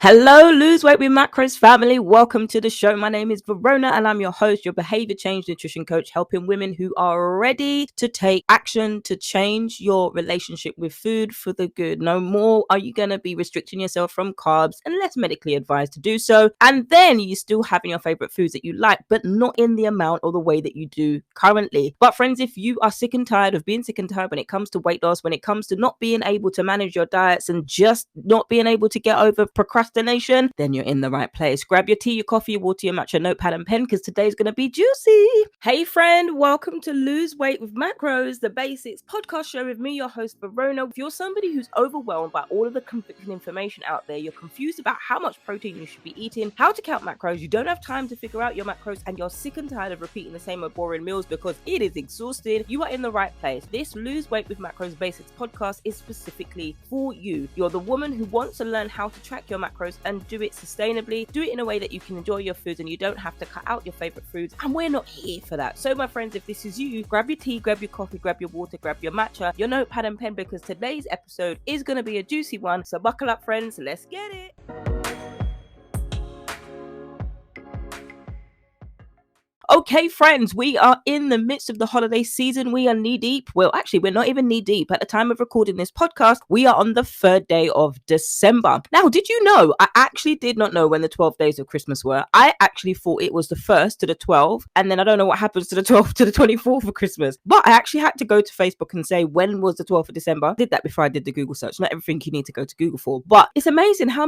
Hello, Lose Weight with Macros family. Welcome to the show. My name is Verona and I'm your host, your behavior change nutrition coach, helping women who are ready to take action to change your relationship with food for the good. No more are you going to be restricting yourself from carbs unless medically advised to do so. And then you still having your favorite foods that you like, but not in the amount or the way that you do currently. But friends, if you are sick and tired of being sick and tired when it comes to weight loss, when it comes to not being able to manage your diets and just not being able to get over procrastination, then you're in the right place. Grab your tea, your coffee, your water, your matcha, notepad and pen, because today's going to be juicy. Hey friend, welcome to Lose Weight with Macros, the basics podcast show with me, your host Verona. If you're somebody who's overwhelmed by all of the conflicting information out there, you're confused about how much protein you should be eating, how to count macros, you don't have time to figure out your macros, and you're sick and tired of repeating the same old boring meals because it is exhausting, you are in the right place. This Lose Weight with Macros basics podcast is specifically for you. You're the woman who wants to learn how to track your macros and do it sustainably, do it in a way that you can enjoy your foods and you don't have to cut out your favorite foods, and we're not here for that. So my friends, if this is you, grab your tea, grab your coffee, grab your water, grab your matcha, your notepad and pen, because today's episode is going to be a juicy one. So buckle up friends, let's get it. Okay, friends, we are in the midst of the holiday season. We are knee deep. Well, actually, we're not even knee deep. At the time of recording this podcast, we are on the 3rd day of December. Now, did you know? I actually did not know when the 12 days of Christmas were. I actually thought it was the 1st to the 12th. And then I don't know what happens to the 12th to the 24th of Christmas. But I actually had to go to Facebook and say, when was the 12th of December? I did that before I did the Google search. Not everything you need to go to Google for. But it's amazing how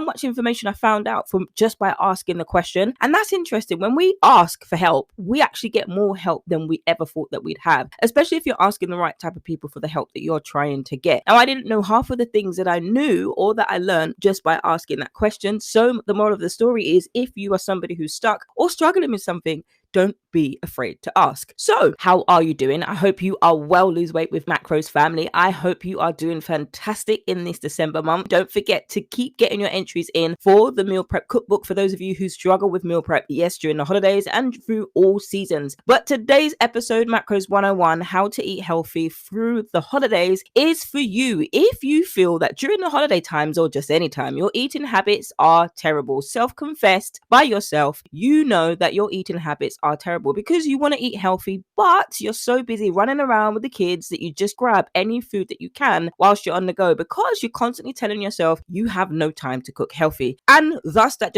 much information I found out from just by asking the question. And that's interesting. When we ask for help, we actually get more help than we ever thought that we'd have, especially if you're asking the right type of people for the help that you're trying to get. Now, I didn't know half of the things that I knew or that I learned just by asking that question. So the moral of the story is, if you are somebody who's stuck or struggling with something, don't be afraid to ask. So, how are you doing? I hope you are well, Lose Weight with Macros family. I hope you are doing fantastic in this December month. Don't forget to keep getting your entries in for the meal prep cookbook for those of you who struggle with meal prep, yes, during the holidays and through all seasons. But today's episode, Macros 101, how to eat healthy through the holidays, is for you. If you feel that during the holiday times or just any time, your eating habits are terrible, self-confessed by yourself, you know that your eating habits are terrible because you want to eat healthy, but you're so busy running around with the kids that you just grab any food that you can whilst you're on the go, because you're constantly telling yourself you have no time to cook healthy. And thus that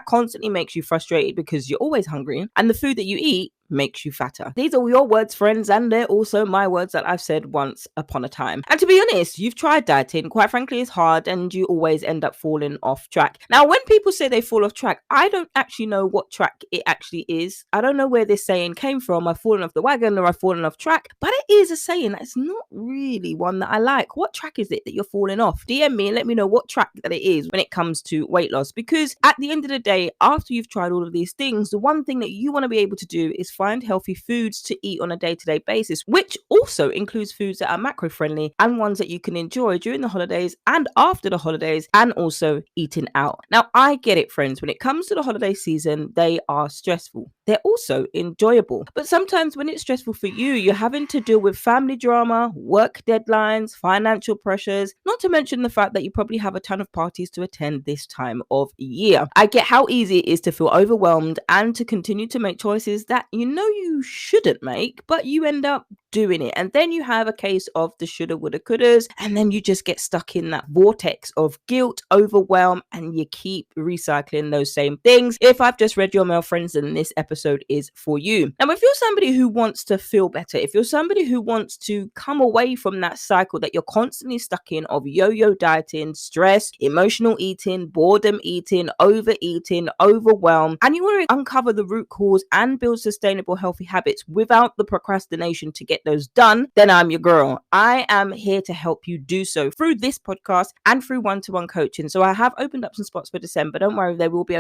constantly makes you frustrated because you're always hungry, and the food that you eat makes you fatter. These are your words, friends, and they're also my words that I've said once upon a time. And to be honest, you've tried dieting. Quite frankly, it's hard and you always end up falling off track. Now, when people say they fall off track, I don't actually know what track it actually is. I don't know where this saying came from. I've fallen off the wagon or I've fallen off track, but it is a saying that's not really one that I like. What track is it that you're falling off? DM me and let me know what track that it is when it comes to weight loss, because at the end of the day, after you've tried all of these things, the one thing that you want to be able to do is find healthy foods to eat on a day-to-day basis, which also includes foods that are macro friendly and ones that you can enjoy during the holidays and after the holidays, and also eating out. Now, I get it, friends. When it comes to the holiday season, they are stressful. They're also enjoyable. But sometimes when it's stressful for you, you're having to deal with family drama, work deadlines, financial pressures, not to mention the fact that you probably have a ton of parties to attend this time of year. I get how easy it is to feel overwhelmed and to continue to make choices that you know you shouldn't make, but you end up doing it. And then you have a case of the shoulda, woulda, couldas, and then you just get stuck in that vortex of guilt, overwhelm, and you keep recycling those same things. If I've just read your mail, friends, then this episode is for you. Now, if you're somebody who wants to feel better, if you're somebody who wants to come away from that cycle that you're constantly stuck in of yo-yo dieting, stress, emotional eating, boredom eating, overeating, overwhelm, and you want to uncover the root cause and build sustainable healthy habits without the procrastination to get those done, then I'm your girl. I am here to help you do so through this podcast and through one-to-one coaching. So I have opened up some spots for December. Don't worry, there will be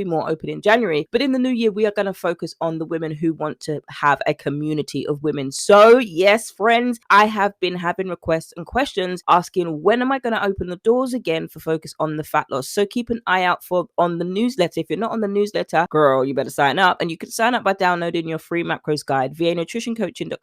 more open in January. But in the new year, we are going to focus on the women who want to have a community of women. So yes, friends, I have been having requests and questions asking, when am I going to open the doors again for focus on the fat loss? So keep an eye out on the newsletter. If you're not on the newsletter, girl, you better sign up. And you can sign up by downloading your free macros guide via nutritioncoaching.co.uk/macros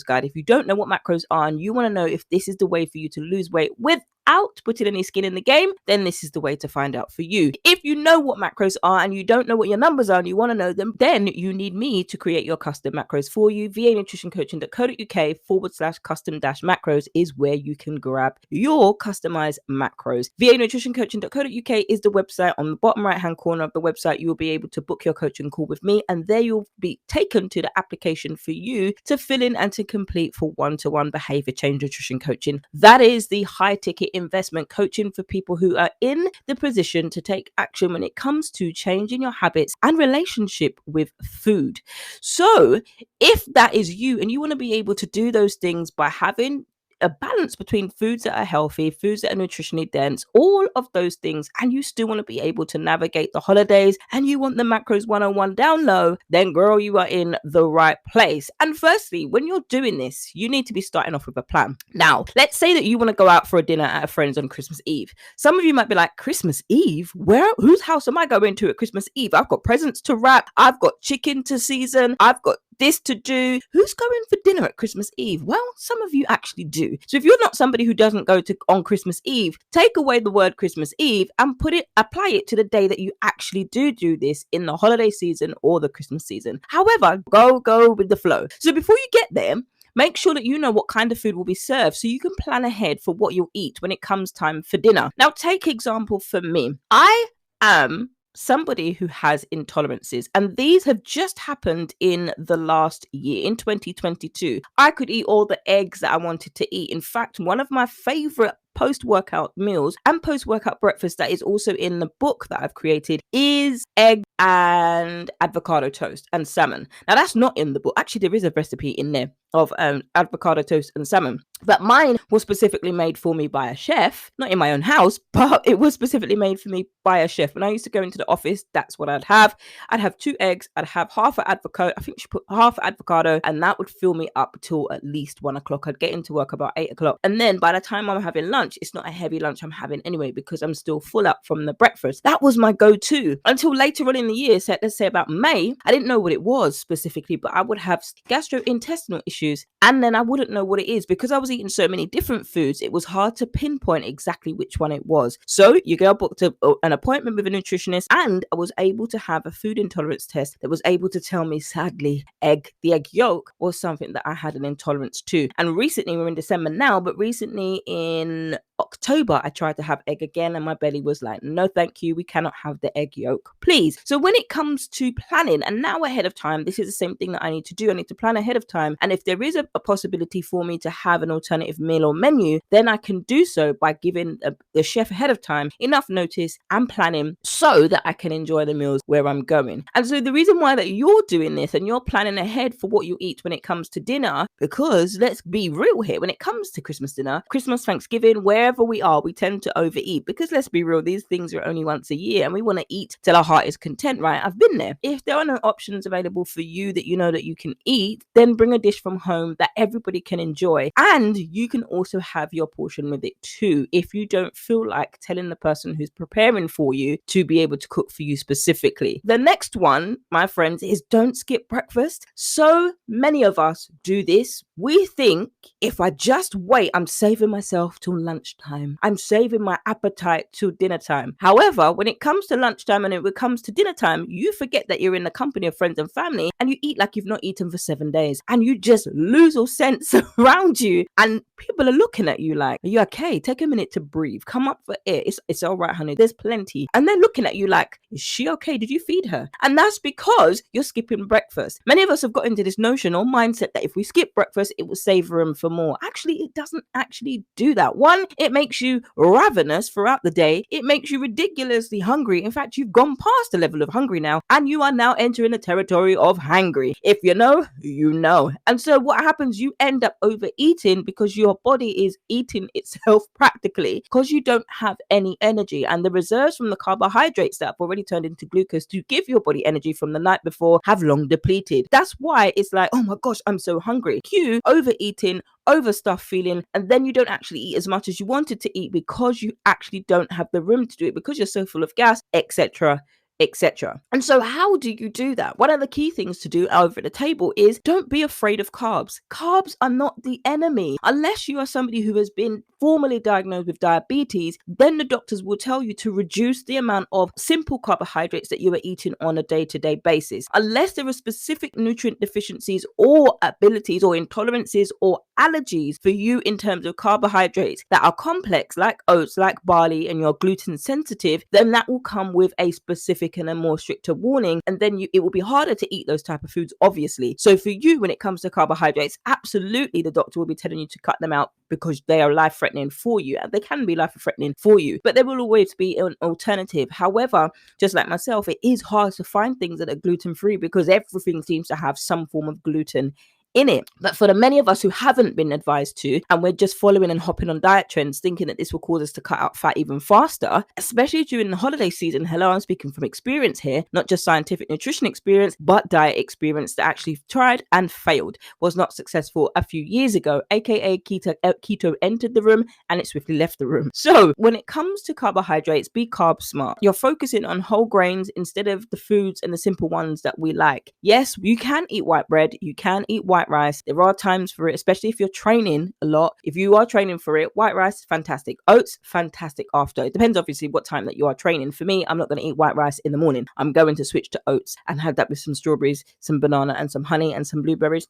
guide. If you don't know what macros are and you want to know if this is the way for you to lose weight with without putting any skin in the game, then this is the way to find out for you. If you know what macros are and you don't know what your numbers are and you want to know them, then you need me to create your custom macros for you. vanutritioncoaching.co.uk/custom-macros is where you can grab your customized macros. vanutritioncoaching.co.uk is the website. On the bottom right hand corner of the website, you will be able to book your coaching call with me, and there you'll be taken to the application for you to fill in and to complete for one-to-one behavior change nutrition coaching. That is the high ticket investment coaching for people who are in the position to take action when it comes to changing your habits and relationship with food. So if that is you and you want to be able to do those things by having a balance between foods that are healthy, foods that are nutritionally dense, all of those things, and you still want to be able to navigate the holidays and you want the macros 101 down low, then girl, you are in the right place. And firstly, when you're doing this, you need to be starting off with a plan. Now, let's say that you want to go out for a dinner at a friend's on Christmas Eve. Some of you might be like, Christmas Eve? Whose house am I going to at Christmas Eve? I've got presents to wrap, I've got chicken to season, I've got this to do. Who's going for dinner at Christmas Eve? Well, some of you actually do. So if you're not somebody who doesn't go to on Christmas Eve, take away the word Christmas Eve and apply it to the day that you actually do this in the holiday season or the Christmas season. However, go with the flow. So before you get there, make sure that you know what kind of food will be served so you can plan ahead for what you'll eat when it comes time for dinner. Now, take example for me. I am somebody who has intolerances, and these have just happened in the last year, in 2022. I could eat all the eggs that I wanted to eat. In fact, one of my favorite post-workout meals and post-workout breakfast that is also in the book that I've created is egg and avocado toast and salmon. Now, that's not in the book. Actually, there is a recipe in there of avocado toast and salmon, but mine was specifically made for me by a chef, not in my own house, but it was specifically made for me by a chef. When I used to go into the office, that's what I'd have. I'd have 2 eggs, I'd have half an avocado, I think she put half avocado, and that would fill me up till at least 1 o'clock. I'd get into work about 8 o'clock, and then by the time I'm having lunch, it's not a heavy lunch I'm having anyway because I'm still full up from the breakfast. That was my go-to until later on in the year. So let's say about May, I didn't know what it was specifically, but I would have gastrointestinal issues, and then I wouldn't know what it is because I was eating so many different foods. It was hard to pinpoint exactly which one it was. So your girl booked an appointment with a nutritionist, and I was able to have a food intolerance test that was able to tell me, sadly, the egg yolk was something that I had an intolerance to. And recently, we're in December now, but recently in October, I tried to have egg again, and my belly was like, no, thank you. We cannot have the egg yolk, please. So when it comes to planning, and now ahead of time, this is the same thing that I need to do. I need to plan ahead of time. And if there is a possibility for me to have an alternative meal or menu, then I can do so by giving the chef ahead of time enough notice and planning so that I can enjoy the meals where I'm going. And so the reason why that you're doing this and you're planning ahead for what you eat when it comes to dinner, because let's be real here, when it comes to Christmas dinner, Christmas, Thanksgiving, wherever we are, we tend to overeat because let's be real, these things are only once a year and we want to eat till our heart is content, right? I've been there. If there are no options available for you that you know that you can eat, then bring a dish from home that everybody can enjoy, and you can also have your portion with it too if you don't feel like telling the person who's preparing for you to be able to cook for you specifically. The next one, my friends, is don't skip breakfast. So many of us do this. We think if I just wait, I'm saving myself till lunchtime. I'm saving my appetite till dinner time. However, when it comes to lunchtime and it comes to dinner time, you forget that you're in the company of friends and family and you eat like you've not eaten for 7 days, and you just lose all sense around you, and people are looking at you like, are you okay? Take a minute to breathe. Come up for air. It's all right, honey. There's plenty. And they're looking at you like, is she okay? Did you feed her? And that's because you're skipping breakfast. Many of us have got into this notion or mindset that if we skip breakfast, it will save room for more. Actually, it doesn't actually do that. One, it makes you ravenous throughout the day. It makes you ridiculously hungry. In fact, you've gone past the level of hungry now, and you are now entering the territory of hangry. If you know, you know. And so what happens, you end up overeating because your body is eating itself practically because you don't have any energy, and the reserves from the carbohydrates that have already turned into glucose to give your body energy from the night before have long depleted. That's why it's like, oh my gosh, I'm so hungry. Cue overeating, overstuffed feeling, and then you don't actually eat as much as you wanted to eat because you actually don't have the room to do it because you're so full of gas, etc. etc. And so how do you do that? One of the key things to do over at the table is don't be afraid of carbs. Carbs are not the enemy. Unless you are somebody who has been formally diagnosed with diabetes, then the doctors will tell you to reduce the amount of simple carbohydrates that you are eating on a day-to-day basis. Unless there are specific nutrient deficiencies or abilities or intolerances or allergies for you in terms of carbohydrates that are complex, like oats, like barley, and you're gluten sensitive, then that will come with a specific and a more stricter warning, and then it will be harder to eat those type of foods, obviously. So for you, when it comes to carbohydrates, absolutely the doctor will be telling you to cut them out because they are life-threatening for you, and they can be life-threatening for you, but there will always be an alternative. However, just like myself, it is hard to find things that are gluten-free because everything seems to have some form of gluten in it. But for the many of us who haven't been advised to, and we're just following and hopping on diet trends, thinking that this will cause us to cut out fat even faster, especially during the holiday season. Hello, I'm speaking from experience here, not just scientific nutrition experience, but diet experience that actually tried and failed, was not successful a few years ago, aka keto entered the room and it swiftly left the room. So when it comes to carbohydrates, be carb smart. You're focusing on whole grains instead of the foods and the simple ones that we like. Yes, you can eat white bread, you can eat white rice. There are times for it, especially if you're training a lot. If you are training for it, white rice, fantastic. Oats, fantastic after. It depends obviously what time that you are training. For me, I'm not going to eat white rice in the morning. I'm going to switch to oats and have that with some strawberries, some banana and some honey and some blueberries.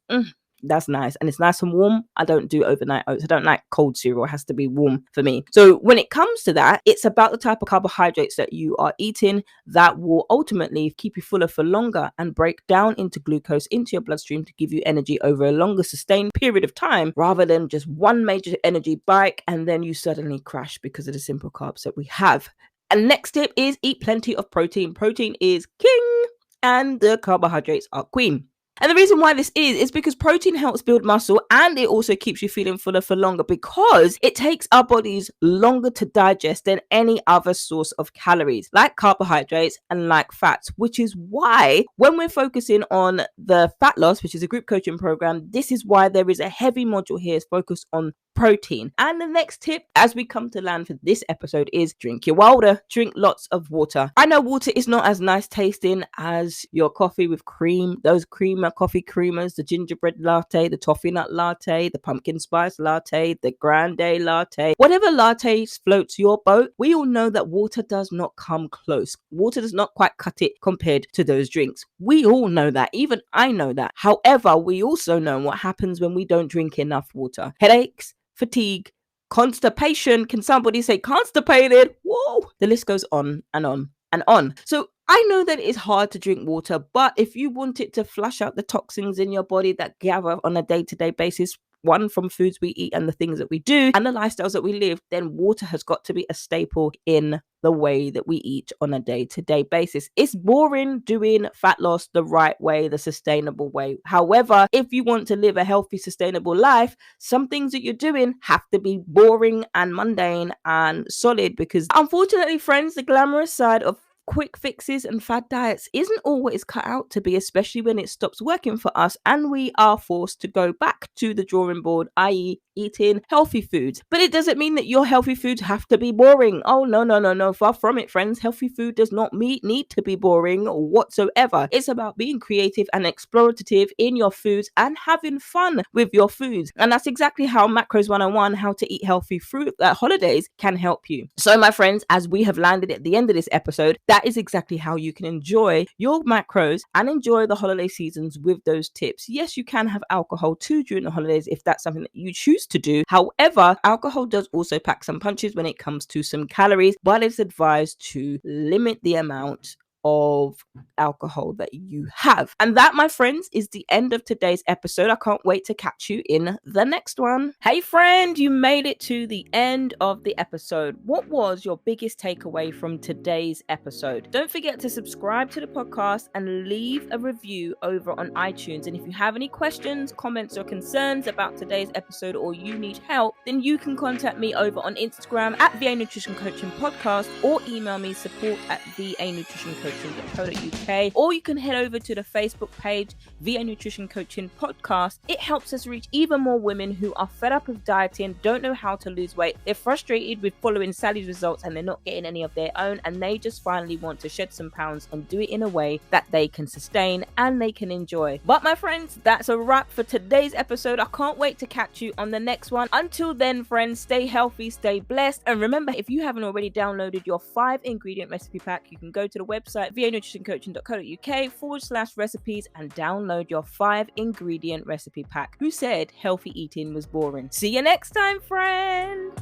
That's nice, and it's nice and warm. I don't do overnight oats. I don't like cold cereal. It has to be warm for me. So when it comes to that, it's about the type of carbohydrates that you are eating that will ultimately keep you fuller for longer and break down into glucose into your bloodstream to give you energy over a longer sustained period of time, rather than just one major energy spike and then you suddenly crash because of the simple carbs that we have. And next tip is eat plenty of protein. Protein is king and the carbohydrates are queen. And the reason why this is because protein helps build muscle, and it also keeps you feeling fuller for longer because it takes our bodies longer to digest than any other source of calories, like carbohydrates and like fats, which is why when we're focusing on the fat loss, which is a group coaching program, this is why there is a heavy module here focused on protein. And the next tip as we come to land for this episode is drink your water. Drink lots of water. I know water is not as nice tasting as your coffee with cream, those creamer coffee creamers, the gingerbread latte, the toffee nut latte, the pumpkin spice latte, the grande latte, whatever latte floats your boat. We all know that water does not come close. Water does not quite cut it compared to those drinks. We all know that. Even I know that. However, we also know what happens when we don't drink enough water. Headaches, fatigue, constipation. Can somebody say constipated? Whoa! The list goes on and on and on. So I know that it is hard to drink water, but if you want it to flush out the toxins in your body that gather on a day-to-day basis, one from foods we eat and the things that we do and the lifestyles that we live, then water has got to be a staple in the way that we eat on a day-to-day basis. It's boring doing fat loss the right way, the sustainable way. However, if you want to live a healthy, sustainable life, some things that you're doing have to be boring and mundane and solid, because unfortunately, friends, the glamorous side of quick fixes and fad diets isn't all what it's cut out to be, especially when it stops working for us and we are forced to go back to the drawing board, i.e. eating healthy foods. But it doesn't mean that your healthy foods have to be boring. Oh, no. Far from it, friends. Healthy food does not need to be boring whatsoever. It's about being creative and explorative in your foods and having fun with your foods. And that's exactly how Macros 101, how to eat healthy fruit at holidays, can help you. So, my friends, as we have landed at the end of this episode, that is exactly how you can enjoy your macros and enjoy the holiday seasons with those tips. Yes, you can have alcohol too during the holidays if that's something that you choose to do. However, alcohol does also pack some punches when it comes to some calories, but it's advised to limit the amount of alcohol that you have. And that, my friends, is the end of today's episode. I can't wait to catch you in the next one. Hey friend, you made it to the end of the episode. What was your biggest takeaway from today's episode? Don't forget to subscribe to the podcast and leave a review over on iTunes. And if you have any questions, comments, or concerns about today's episode, or you need help, then you can contact me over on Instagram at VA Nutrition Coaching Podcast, or email me support@VANutritioncoaching.com. vianutritioncoaching.co.uk, or you can head over to the Facebook page, Via Nutrition Coaching Podcast. It helps us reach even more women who are fed up of dieting, don't know how to lose weight, they're frustrated with following Sally's results and they're not getting any of their own, and they just finally want to shed some pounds and do it in a way that they can sustain and they can enjoy. But my friends, that's a wrap for today's episode. I can't wait to catch you on the next one. Until then, friends, stay healthy, stay blessed, and remember, if you haven't already downloaded your 5-ingredient recipe pack, you can go to the website vianutritioncoaching.co.uk/recipes and download your 5-ingredient recipe pack. Who said healthy eating was boring? See you next time, friend.